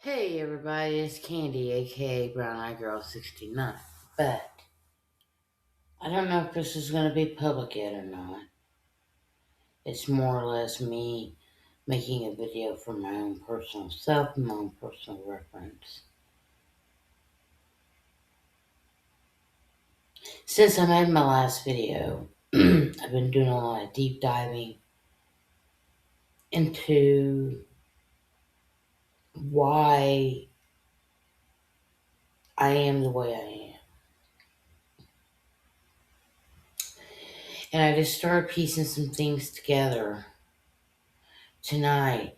Hey everybody, it's Candy, aka Brown Eye Girl 69. But I don't know if this is going to be public yet or not. It's more or less me making a video for my own personal self and my own personal reference. Since I made my last video, I've been doing a lot of deep diving into why I am the way I am. And I just started piecing some things together tonight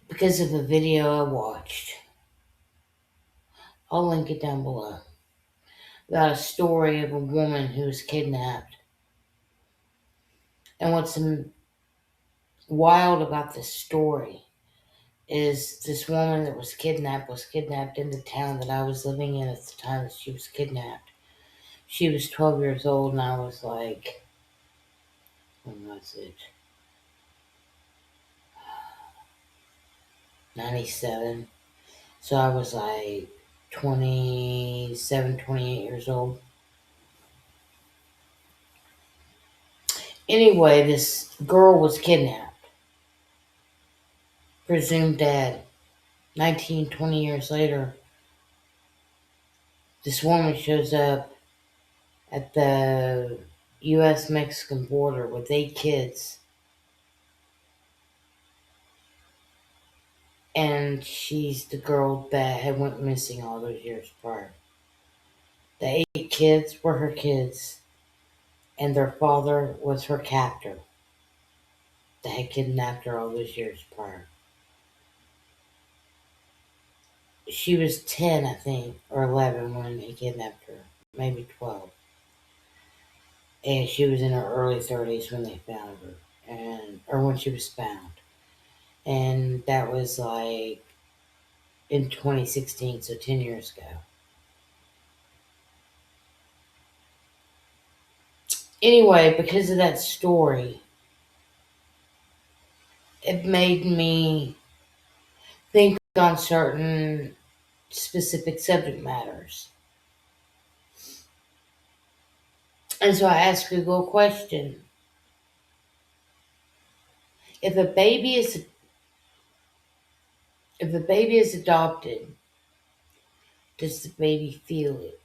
because of a video I watched. I'll link it down below. About a story of a woman who was kidnapped. And what's wild about this story is this woman that was kidnapped in the town that I was living in at the time that she was kidnapped. She was 12 years old and I was like, when was it? 97. So I was like 27, 28 years old. Anyway, this girl was kidnapped. Presumed dead. 19, 20 years later, this woman shows up at the U.S. Mexican border with 8 kids. And she's the girl that had went missing all those years prior. The 8 kids were her kids, and their father was her captor that had kidnapped her all those years prior. She was 10, I think, or 11 when he kidnapped her, maybe 12. And she was in her early 30s when they found her, or when she was found. And that was like in 2016, so 10 years ago. Anyway, because of that story, it made me think on certain specific subject matters. And so I asked Google a question. If a baby is adopted, does the baby feel it?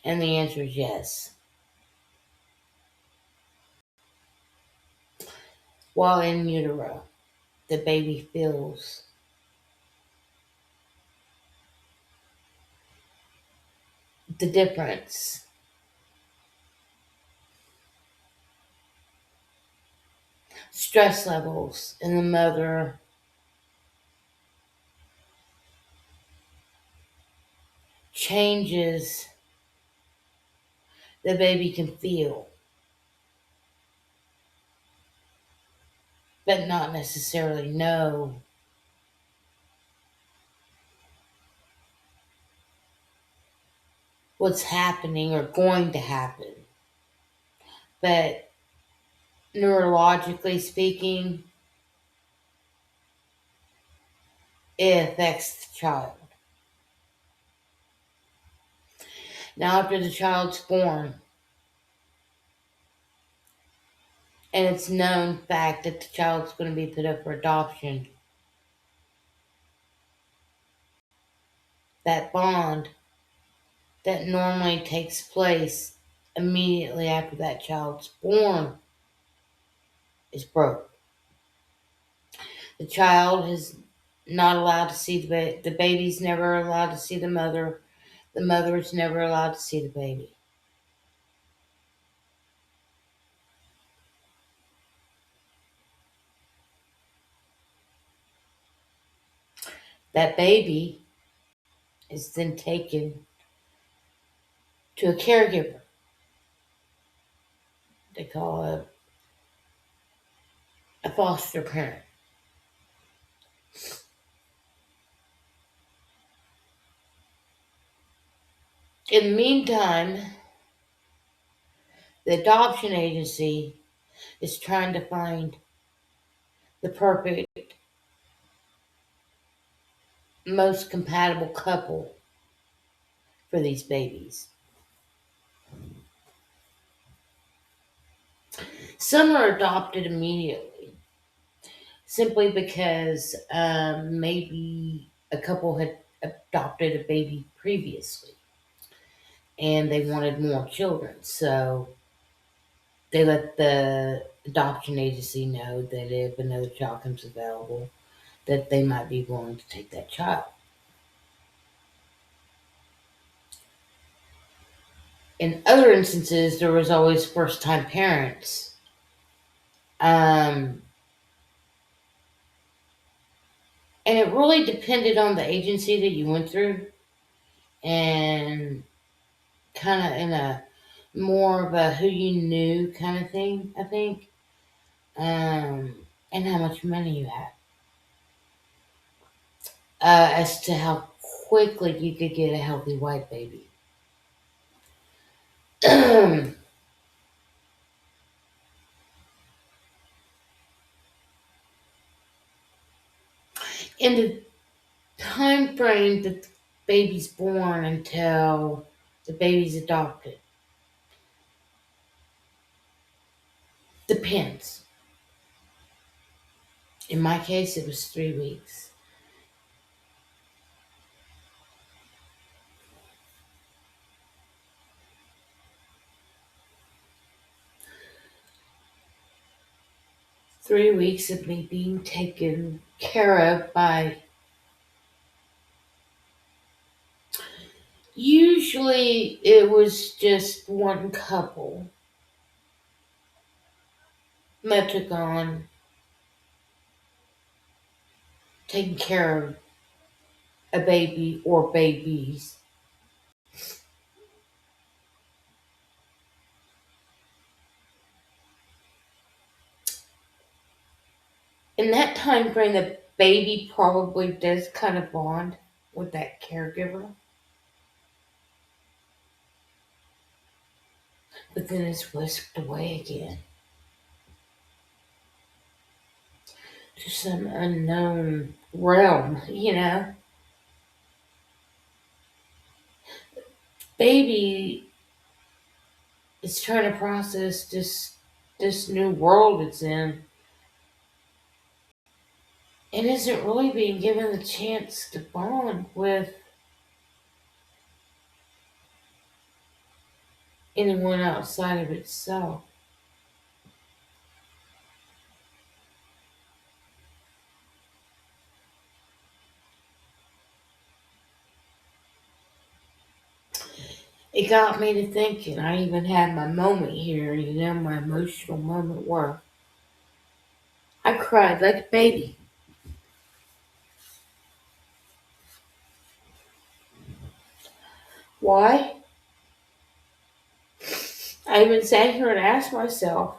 And the answer is yes. While in utero, the baby feels the difference. Stress levels in the mother changes the baby can feel, but not necessarily know what's happening or going to happen. But neurologically speaking, it affects the child. Now, after the child's born, and it's known fact that the child's going to be put up for adoption, that bond that normally takes place immediately after that child's born is broke. The child is not allowed to see the baby's never allowed to see the mother. The mother is never allowed to see the baby. That baby is then taken to a caregiver. They call it a foster parent. In the meantime, The adoption agency is trying to find the perfect, most compatible couple for these babies. Some are adopted immediately, simply because maybe a couple had adopted a baby previously and they wanted more children. So they let the adoption agency know that if another child comes available, that they might be willing to take that child. In other instances, there was always first time parents. Um, and it really depended on the agency that you went through and kind of in a more of a who you knew kind of thing, I think. And how much money you had. As to how quickly you could get a healthy white baby. In the time frame that the baby's born until the baby's adopted. Depends. In my case, it was 3 weeks. 3 weeks of me being taken care of by usually it was just one couple that took on taking care of a baby or babies. In that time frame, the baby probably does kind of bond with that caregiver, but then it's whisked away again to some unknown realm. Baby is trying to process this new world it's in and isn't really being given the chance to bond with anyone outside of itself. It got me to thinking. I even had my moment here, my emotional moment where I cried like a baby. Why? I even sat here and asked myself,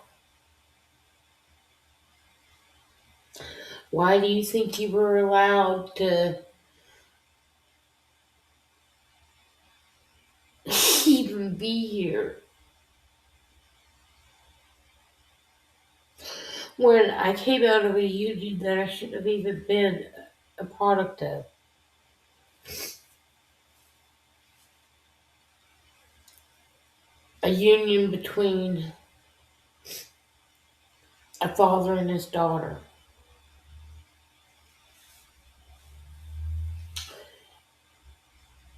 why do you think you were allowed to even be here when I came out of a union that I shouldn't have even been a product of? A union between a father and his daughter.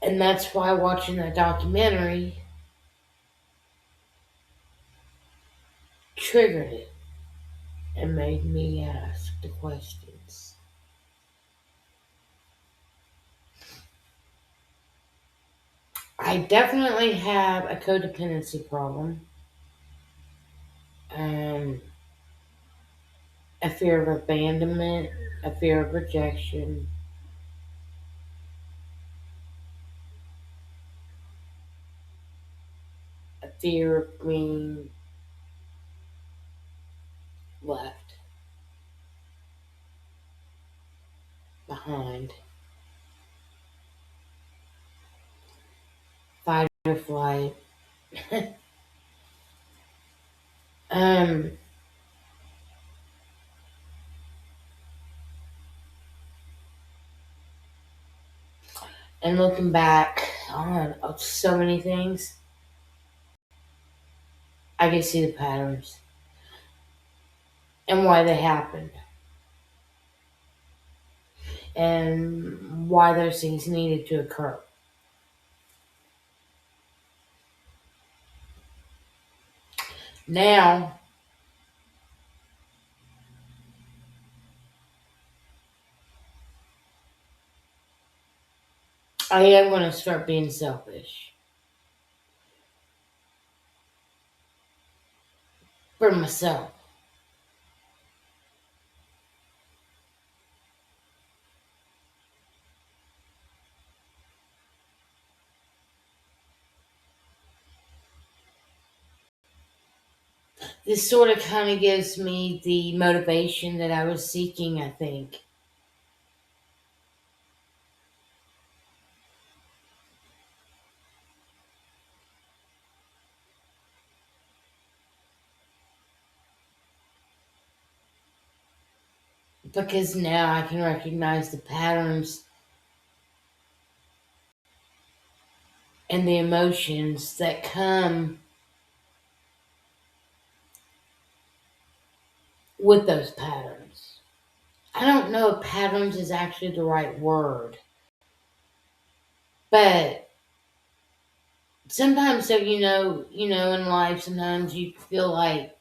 And that's why watching that documentary triggered it and made me ask the questions. I definitely have a codependency problem, um, a fear of abandonment, a fear of rejection, a fear of being left behind, fight or flight. Um, and looking back on so many things, I can see the patterns and why they happened and why those things needed to occur. Now, I am going to start being selfish for myself. This sort of kind of gives me the motivation that I was seeking, I think. Because now I can recognize the patterns and the emotions that come with those patterns. I don't know if patterns is actually the right word, but sometimes, so in life, sometimes you feel like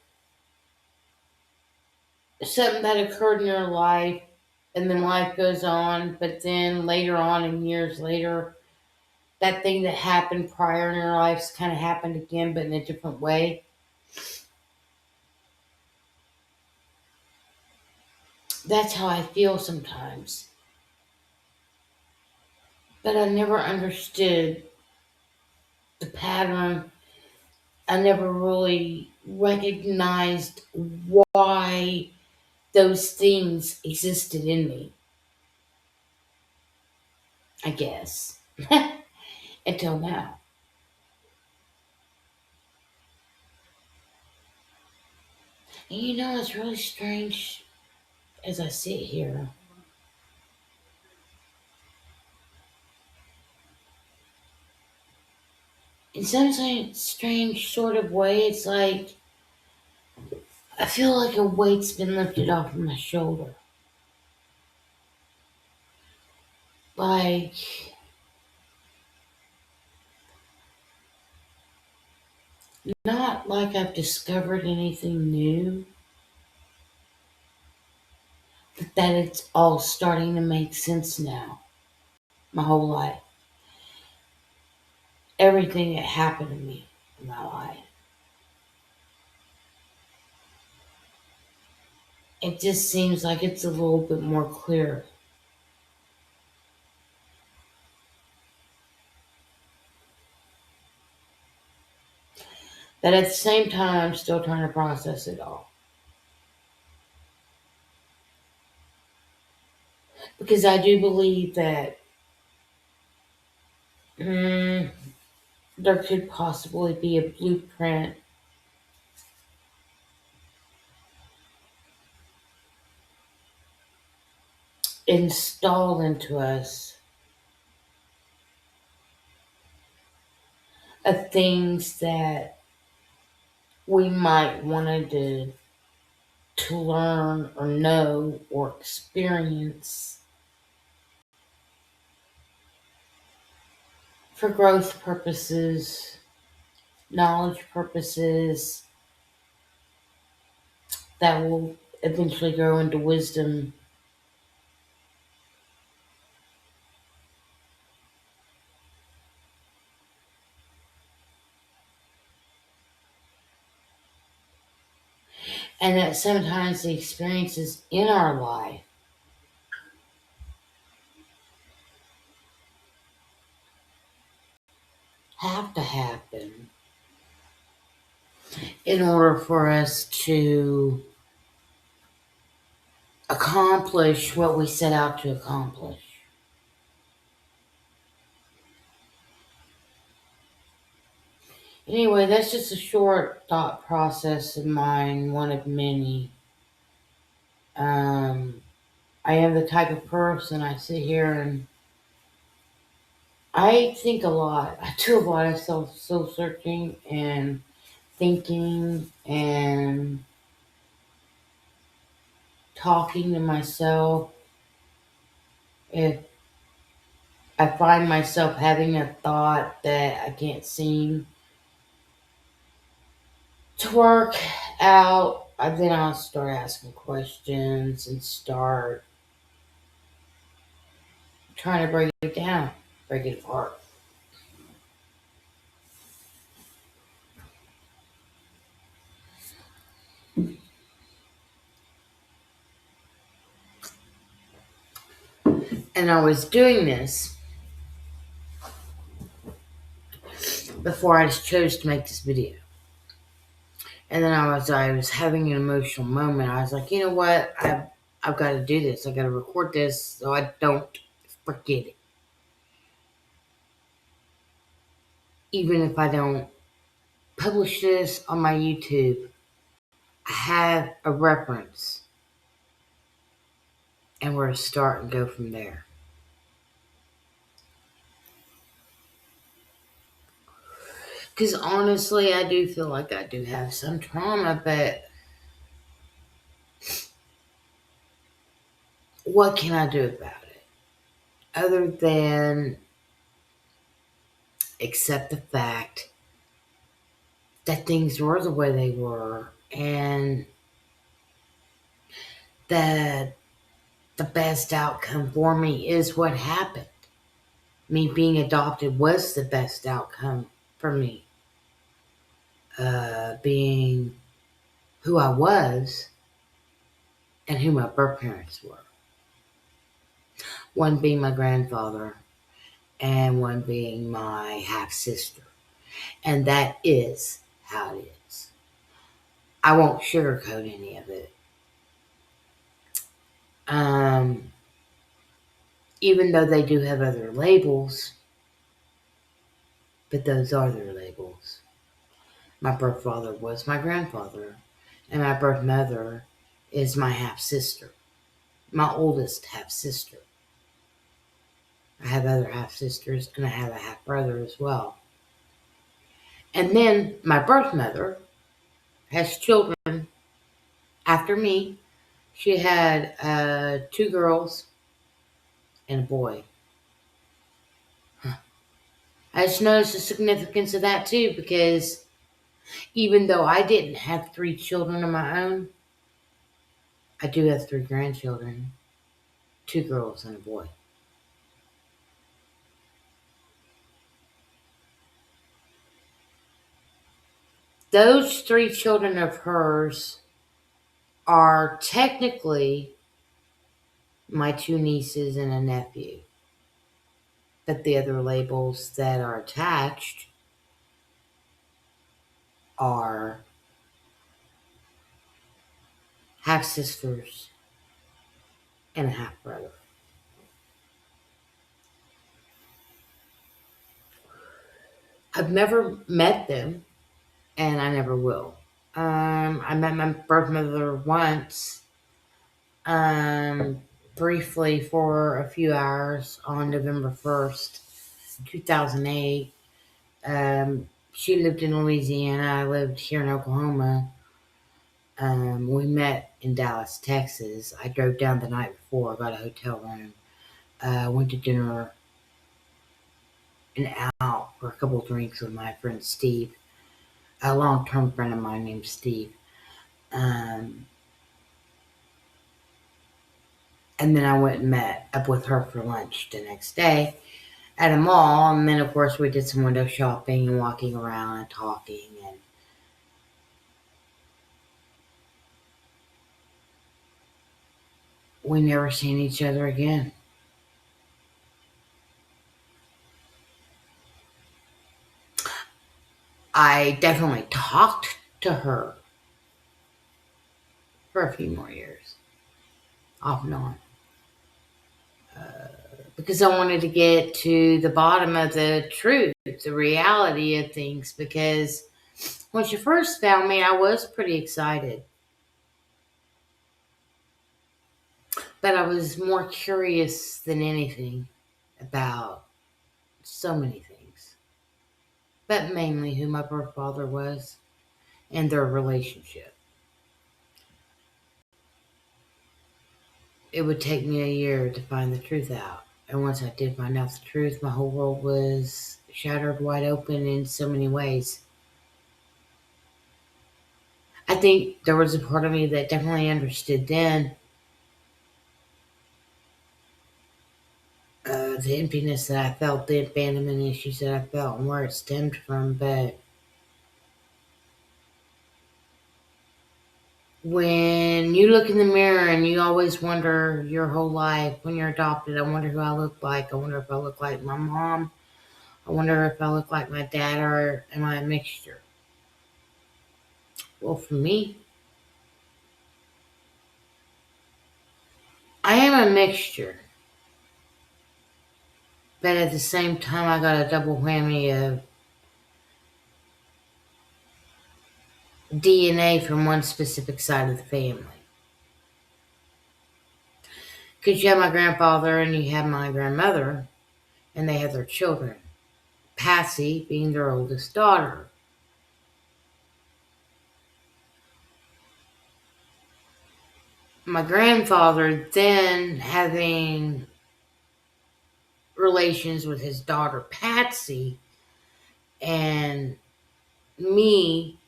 something that occurred in your life, and then life goes on, but then later on, and years later, that thing that happened prior in your life's kind of happened again, but in a different way. That's how I feel sometimes. But I never understood the pattern. I never really recognized why those things existed in me, I guess, until now. And it's really strange as I sit here. In some strange sort of way, it's like I feel like a weight's been lifted off of my shoulder. Like, not like I've discovered anything new, but that it's all starting to make sense now. My whole life. Everything that happened to me in my life. It just seems like it's a little bit more clear. But at the same time, I'm still trying to process it all. Because I do believe that mm, there could possibly be a blueprint installed into us of things that we might want to learn or know or experience for growth purposes, knowledge purposes that will eventually grow into wisdom. And that sometimes the experiences in our life have to happen in order for us to accomplish what we set out to accomplish. Anyway, that's just a short thought process of mine, one of many. Um, I am the type of person I sit here and I think a lot. I do a lot of soul searching and thinking and talking to myself. If I find myself having a thought that I can't seem to work out, then I'll start asking questions and start trying to break it down, break it apart. And I was doing this before I chose to make this video. And then I was having an emotional moment. I was like, you know what? I've got to do this. I got to record this so I don't forget it. Even if I don't publish this on my YouTube, I have a reference and where to start and go from there. Because honestly, I do feel like I do have some trauma, but what can I do about it? Other than accept the fact that things were the way they were and that the best outcome for me is what happened. Me being adopted was the best outcome for me. Being who I was and who my birth parents were. One being my grandfather and one being my half sister. And that is how it is. I won't sugarcoat any of it. Um, Even though they do have other labels, but those are their labels. My birth father was my grandfather, and my birth mother is my half sister, my oldest half sister. I have other half sisters, and I have a half brother as well. And then my birth mother has children after me. She had two girls and a boy. I just noticed the significance of that too, because even though I didn't have three children of my own, I do have three grandchildren, two girls and a boy. Those three children of hers are technically my two nieces and a nephew. But the other labels that are attached are half sisters and a half brother. I've never met them, and I never will. I met my birth mother once, briefly for a few hours on November 1st, 2008. She lived in Louisiana. I lived here in Oklahoma. We met in Dallas, Texas. I drove down the night before, got a hotel room, went to dinner and out for a couple of drinks with my friend Steve, a long-term friend of mine named Steve. Um, and then I went and met up with her for lunch the next day at a mall. And then, of course, we did some window shopping and walking around and talking. And we never seen each other again. I definitely talked to her for a few more years, off and on. because I wanted to get to the bottom of the truth, the reality of things. Because when she first found me, I was pretty excited, but I was more curious than anything about so many things, but mainly who my birth father was and their relationship. It would take me a year to find the truth out. And once I did find out the truth, my whole world was shattered wide open in so many ways. I think there was a part of me that definitely understood then the emptiness that I felt, the abandonment issues that I felt, and where it stemmed from. But when you look in the mirror and you always wonder your whole life, when you're adopted, I wonder who I look like. I wonder if I look like my mom. I wonder if I look like my dad, or am I a mixture? Well, for me, I am a mixture. But at the same time, I got a double whammy of DNA from one specific side of the family. Because you have my grandfather and you have my grandmother, and they have their children. Patsy being their oldest daughter. My grandfather then having relations with his daughter Patsy, and me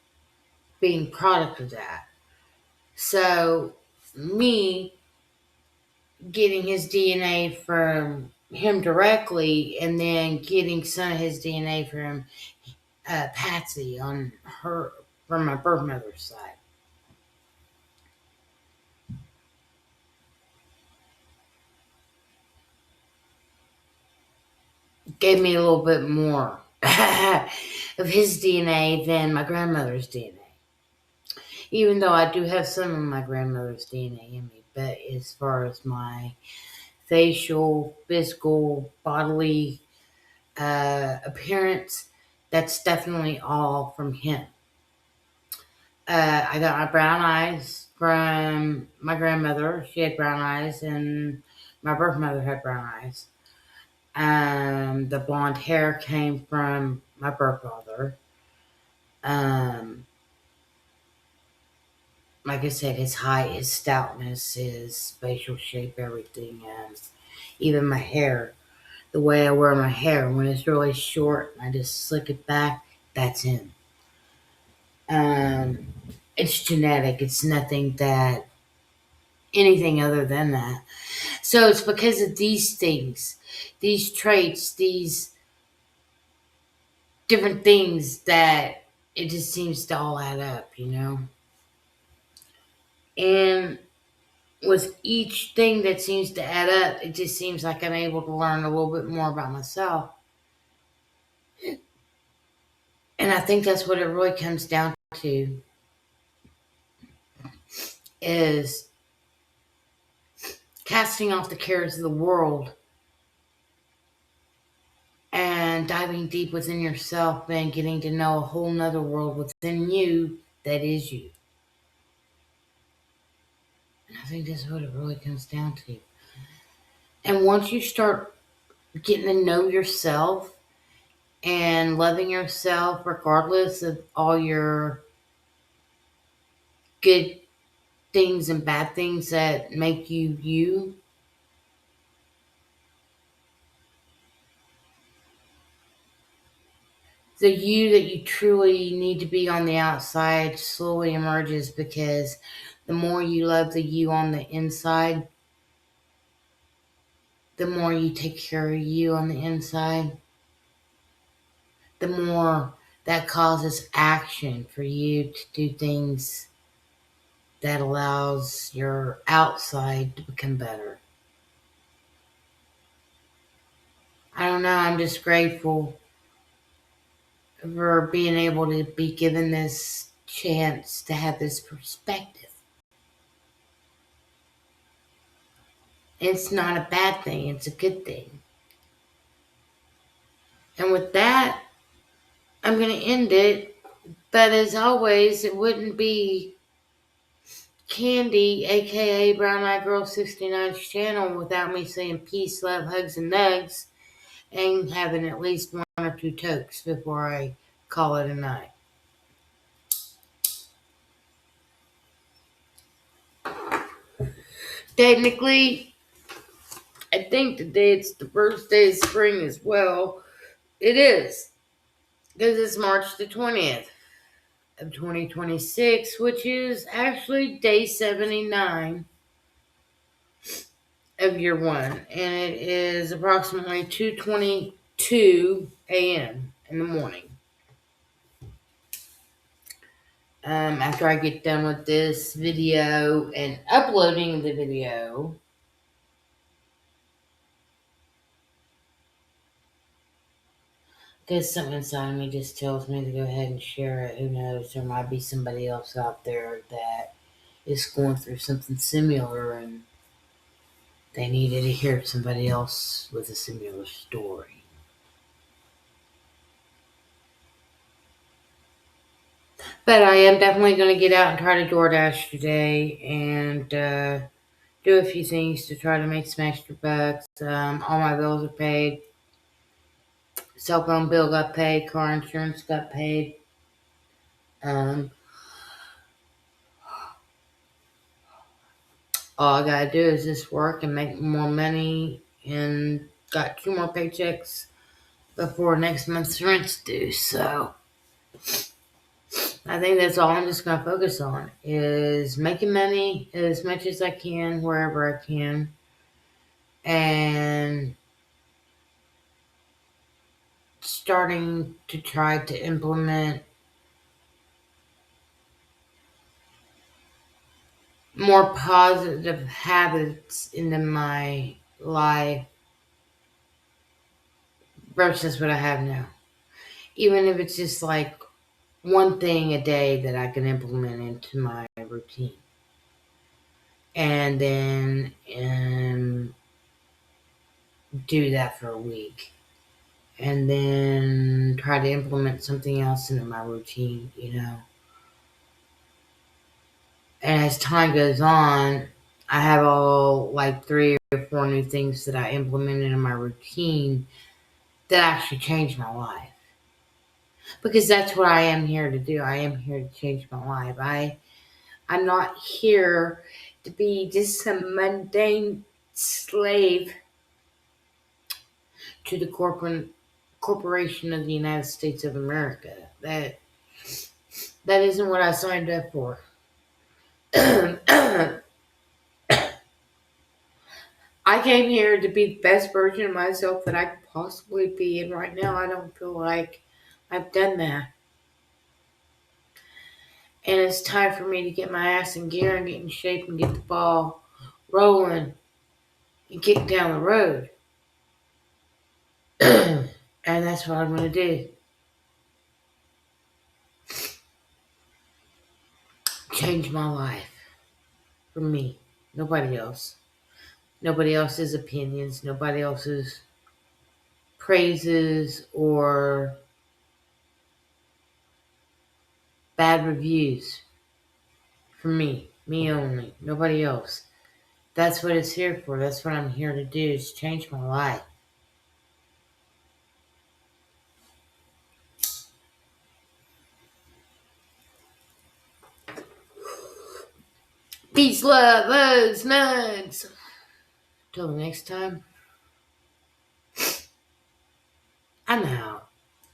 being product of that. So me getting his DNA from him directly, and then getting some of his DNA from Patsy on her from my birth mother's side gave me a little bit more of his DNA than my grandmother's DNA. Even though I do have some of my grandmother's DNA in me, but as far as my facial, physical, bodily appearance, that's definitely all from him. I got my brown eyes from my grandmother. She had brown eyes, and my birth mother had brown eyes. The blonde hair came from my birth father. Um, like I said, his height, his stoutness, his facial shape, everything. Even my hair, the way I wear my hair when it's really short, I just slick it back. That's him. Um, it's genetic. It's nothing that anything other than that. So it's because of these things, these traits, these different things that it just seems to all add up, you know? And with each thing that seems to add up, it just seems like I'm able to learn a little bit more about myself. And I think that's what it really comes down to is casting off the cares of the world and diving deep within yourself and getting to know a whole nother world within you that is you. And I think that's what it really comes down to. And once you start getting to know yourself and loving yourself, regardless of all your good things and bad things that make you you, the you that you truly need to be on the outside slowly emerges, because the more you love the you on the inside, the more you take care of you on the inside, the more that causes action for you to do things that allows your outside to become better. I don't know, I'm just grateful for being able to be given this chance to have this perspective. It's not a bad thing, it's a good thing. And with that, I'm going to end it. But as always, it wouldn't be Candy, aka Brown Eyed Girl 69's channel, without me saying peace, love, hugs, and nugs, and having at least one or two tokes before I call it a night. Technically, I think today it's the first day of spring as well. It is, because it's March the 20th of 2026, which is actually day 79 of year one, and it is approximately 2:22 a.m. in the morning. After I get done with this video and uploading the video, because something inside me just tells me to go ahead and share it. Who knows? There might be somebody else out there that is going through something similar and they needed to hear somebody else with a similar story. But I am definitely going to get out and try to DoorDash today and do a few things to try to make some extra bucks. All my bills are paid. Cell phone bill got paid. Car insurance got paid. All I gotta do is just work and make more money, and got 2 more paychecks before next month's rent's due. So I think that's all I'm just gonna focus on, is making money as much as I can wherever I can, and starting to try to implement more positive habits into my life versus what I have now. Even if it's just like one thing a day that I can implement into my routine. And then do that for a week. And then try to implement something else into my routine, And as time goes on, I have all like 3 or 4 new things that I implemented in my routine that actually changed my life. Because that's what I am here to do. I am here to change my life. I'm not here to be just some mundane slave to the corporation of the United States of America. That isn't what I signed up for. I came here to be the best version of myself that I could possibly be, and right now I don't feel like I've done that. And it's time for me to get my ass in gear and get in shape and get the ball rolling and kick down the road. And that's what I'm going to do. Change my life. For me. Nobody else. Nobody else's opinions. Nobody else's praises or bad reviews. For me. Me only. Nobody else. That's what it's here for. That's what I'm here to do, is change my life. Peace, love, hugs, nugs. Till the next time, I'm out.